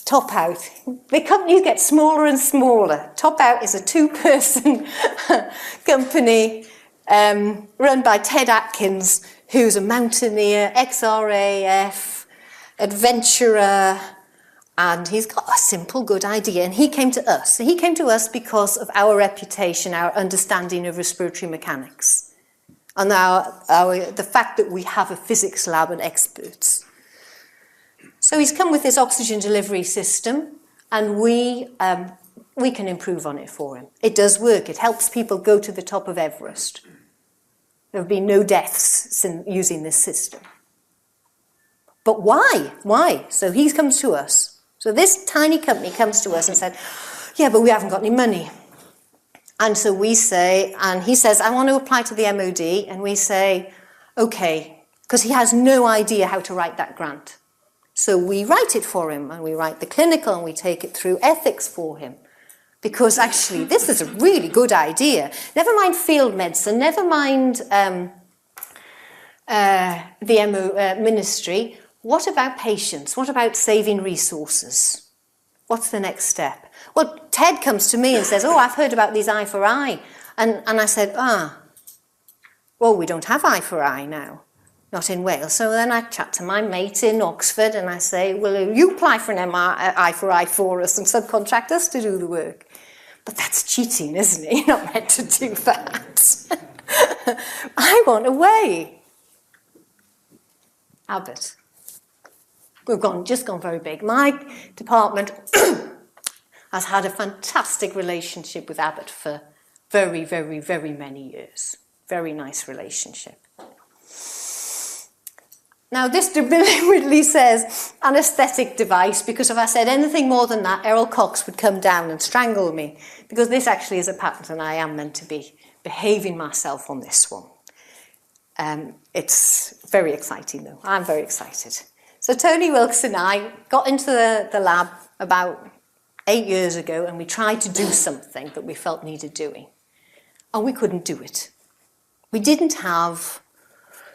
TopOut. The companies get smaller and smaller. TopOut is a 2-person company run by Ted Atkins, who's a mountaineer, ex-RAF, adventurer, and he's got a simple, good idea. And he came to us. He came to us because of our reputation, our understanding of respiratory mechanics, and the fact that we have a physics lab and experts. So he's come with this oxygen delivery system, and we can improve on it for him. It does work. It helps people go to the top of Everest. There have been no deaths since using this system. But why? Why? So he comes to us. So this tiny company comes to us and said, yeah, but we haven't got any money. And so we say, and he says, I want to apply to the MOD. And we say, okay, because he has no idea how to write that grant. So we write it for him, and we write the clinical, and we take it through ethics for him. Because actually, this is a really good idea. Never mind field medicine, never mind the ministry. What about patients? What about saving resources? What's the next step? Well, Ted comes to me and says, oh, I've heard about these eye for eye. And I said, well, we don't have eye for eye now. Not in Wales. So then I chat to my mate in Oxford and I say, will you apply for an eye for eye for us and subcontract us to do the work? But that's cheating, isn't it? You're not meant to do that. I want away. Abbott. We've just gone very big. My department has had a fantastic relationship with Abbott for very, very, very many years. Very nice relationship. Now, this deliberately says anaesthetic device, because if I said anything more than that, Errol Cox would come down and strangle me, because this actually is a patent and I am meant to be behaving myself on this one. It's very exciting, though. I'm very excited. So Tony Wilkes and I got into the lab about 8 years ago, and we tried to do something that we felt needed doing. And we couldn't do it. We didn't have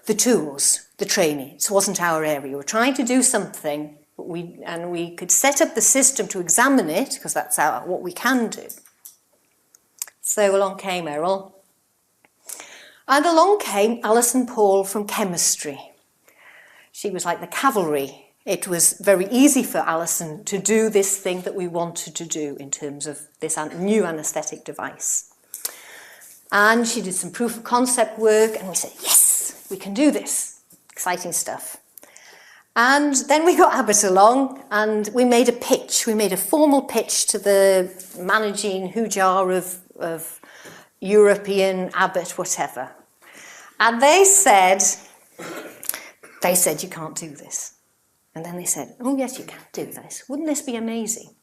the tools, the training. It wasn't our area. We were trying to do something, but we could set up the system to examine it, because that's what we can do. So along came Errol. And along came Alison Paul from chemistry. She was like the cavalry. It was very easy for Alison to do this thing that we wanted to do in terms of this new anaesthetic device. And she did some proof of concept work, and we said, yes, we can do this. Exciting stuff. And then we got Abbott along, and we made a pitch. We made a formal pitch to the managing Hujar of European Abbott, whatever. And they said, you can't do this. And then they said, oh, yes, you can do this. Wouldn't this be amazing?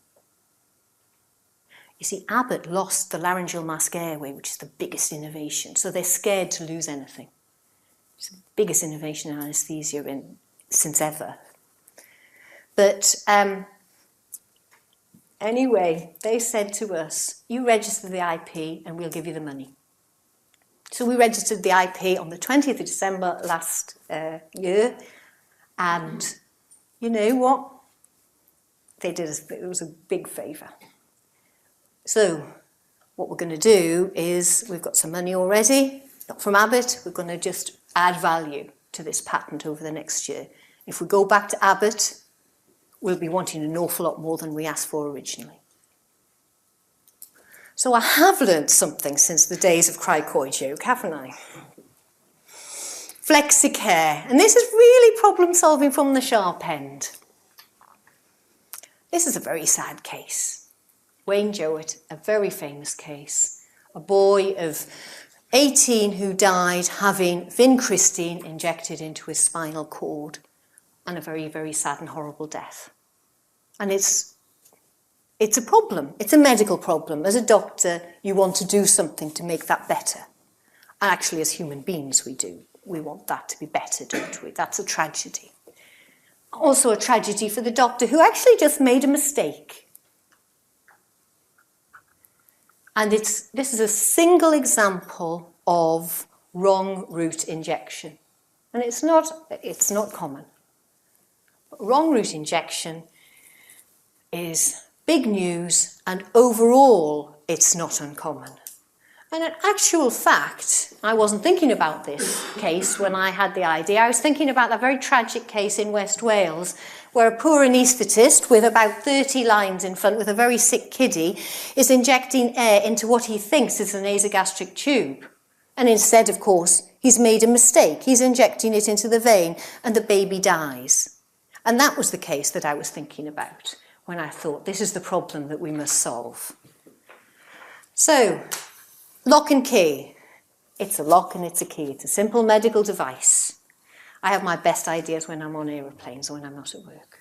You see, Abbott lost the laryngeal mask airway, which is the biggest innovation. So they're scared to lose anything. It's the biggest innovation in anaesthesia since ever. But anyway, they said to us, you register the IP and we'll give you the money. So we registered the IP on the 20th of December last year. And you know what? They did us, it was a big favour. So what we're going to do is, we've got some money already, not from Abbott, we're going to just add value to this patent over the next year. If we go back to Abbott, we'll be wanting an awful lot more than we asked for originally. So I have learnt something since the days of Cry-Coy joke, haven't I? Flexicare, and this is really problem solving from the sharp end. This is a very sad case. Wayne Jowett, a very famous case, a boy of 18 who died having vincristine injected into his spinal cord, and a very, very sad and horrible death. And it's a problem. It's a medical problem. As a doctor, you want to do something to make that better. And actually, as human beings, we do. We want that to be better, don't we? That's a tragedy. Also a tragedy for the doctor who actually just made a mistake. And this is a single example of wrong route injection. And it's not common. But wrong route injection, is big news, and overall, it's not uncommon. And in actual fact, I wasn't thinking about this case when I had the idea. I was thinking about that very tragic case in West Wales where a poor anaesthetist with about 30 lines in front with a very sick kiddie is injecting air into what he thinks is a nasogastric tube. And instead, of course, he's made a mistake. He's injecting it into the vein and the baby dies. And that was the case that I was thinking about when I thought this is the problem that we must solve. So, lock and key. It's a lock and it's a key. It's a simple medical device. I have my best ideas when I'm on aeroplanes or when I'm not at work.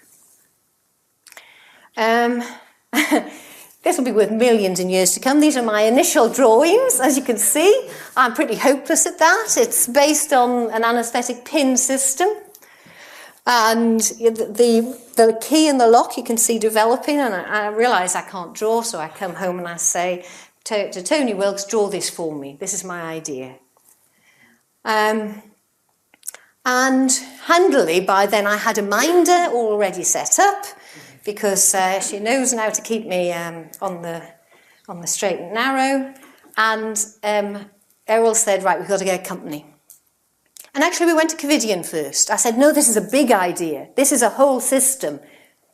This will be worth millions in years to come. These are my initial drawings, as you can see. I'm pretty hopeless at that. It's based on an anaesthetic pin system. And the key and the lock you can see developing, and I realise I can't draw, so I come home and I say to Tony Wilkes, draw this for me. This is my idea. And handily, by then I had a minder already set up, because she knows now to keep me on the straight and narrow. And Errol said, right, we've got to get a company. And actually we went to Covidian first. I said, no, this is a big idea. This is a whole system.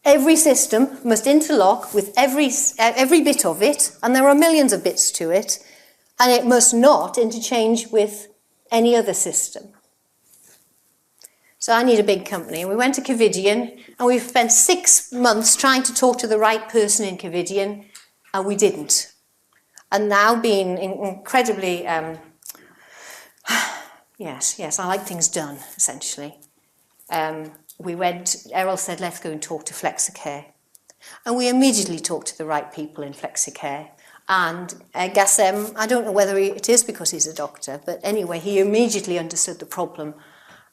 Every system must interlock with every bit of it, and there are millions of bits to it, and it must not interchange with any other system. So I need a big company. And we went to Covidian, and we spent 6 months trying to talk to the right person in Covidian, and we didn't. And now being incredibly, yes, I like things done, essentially. Errol said, let's go and talk to Flexicare. And we immediately talked to the right people in Flexicare. And Gassem, I don't know whether it is because he's a doctor, but anyway, he immediately understood the problem,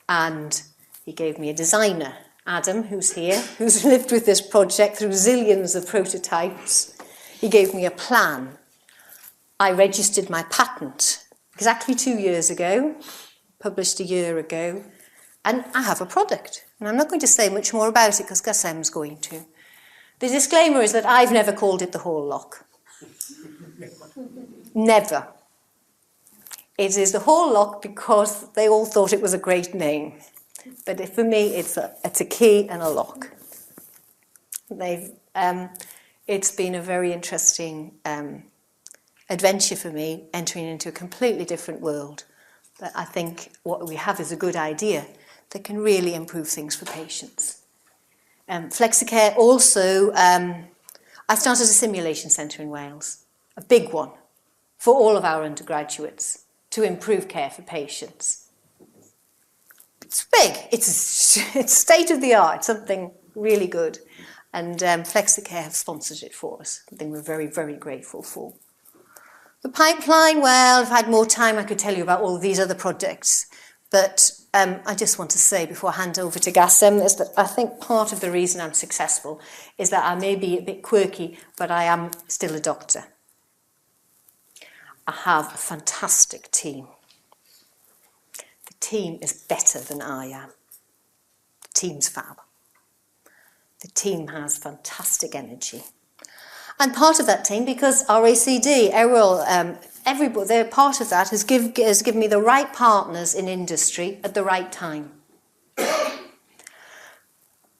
and he gave me a designer, Adam, who's here, who's lived with this project through zillions of prototypes. He gave me a plan. I registered my patent exactly 2 years ago, published a year ago, and I have a product. And I'm not going to say much more about it because Gassem's going to. The disclaimer is that I've never called it the Hall lock. Never. It is the Hall lock because they all thought it was a great name. But for me, it's a key and a lock. It's been a very interesting adventure for me, entering into a completely different world. But I think what we have is a good idea that can really improve things for patients. Flexicare also, I started a simulation centre in Wales, a big one, for all of our undergraduates to improve care for patients. It's big, it's state-of-the-art, something really good. And Flexicare have sponsored it for us, something we're very, very grateful for. The pipeline, well, if I had more time, I could tell you about all of these other projects. But I just want to say, before I hand over to Gassem, is that I think part of the reason I'm successful is that I may be a bit quirky, but I am still a doctor. I have a fantastic team. The team is better than I am. The team's fab. The team has fantastic energy. And part of that team, because RACD, Errol, everybody, they're part of that, has given me the right partners in industry at the right time.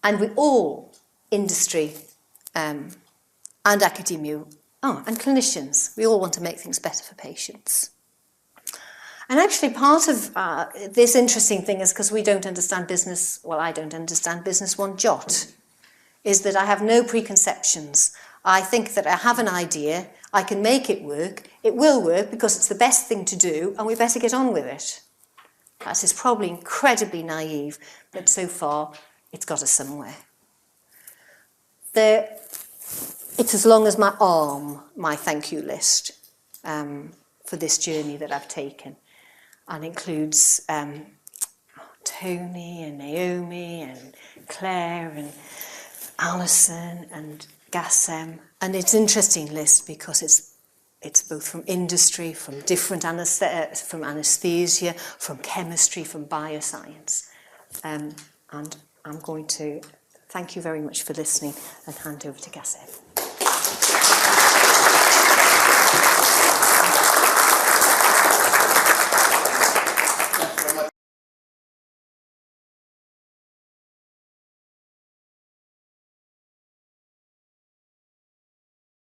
And we all, industry and academia, and clinicians, we all want to make things better for patients. And actually part of this interesting thing is because we don't understand business, well, I don't understand business one jot, is that I have no preconceptions. I think that I have an idea, I can make it will work because it's the best thing to do, and we better get on with it. That is probably incredibly naive, but so far it's got us somewhere. It's as long as my arm, my thank you list for this journey that I've taken, and includes Tony and Naomi and Claire and Alison and Gassem, and it's an interesting list because it's both from industry, from different from anaesthesia, from chemistry, from bioscience, and I'm going to Thank you very much for listening, and hand over to Gaseb.